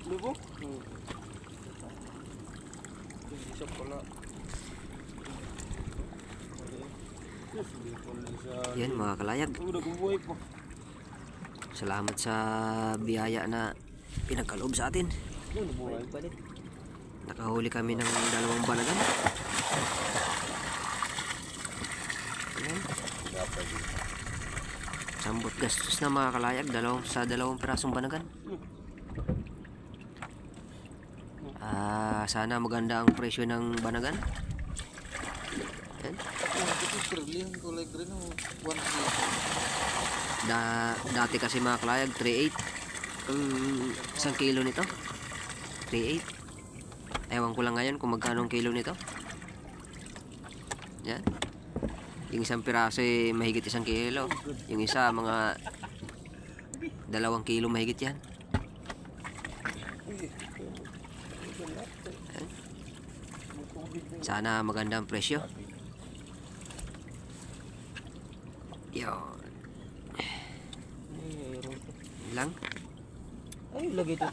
Lubo? Isa pala. Yan mga kalayag. Salamat sa biyaya na pinagkaloob sa atin. Nakahuli kami ng 2 banagan. Ayan. Sambot gastos na mga kalayag sa 2 pirasong banagan. Sana maganda ang presyo ng banagan. Ayan. Dati kasi mga kalayag 3.8 ang 1 kilo nito. 3.8. Ewan ko lang ngayon kung magkano ang kilo nito. Yan. Yung 1 piraso mahigit 1 kilo. Yung isa mga 2 kilo mahigit yan. Yan. Sana maganda ang presyo. Yun. Lang. Ay, lagi ito.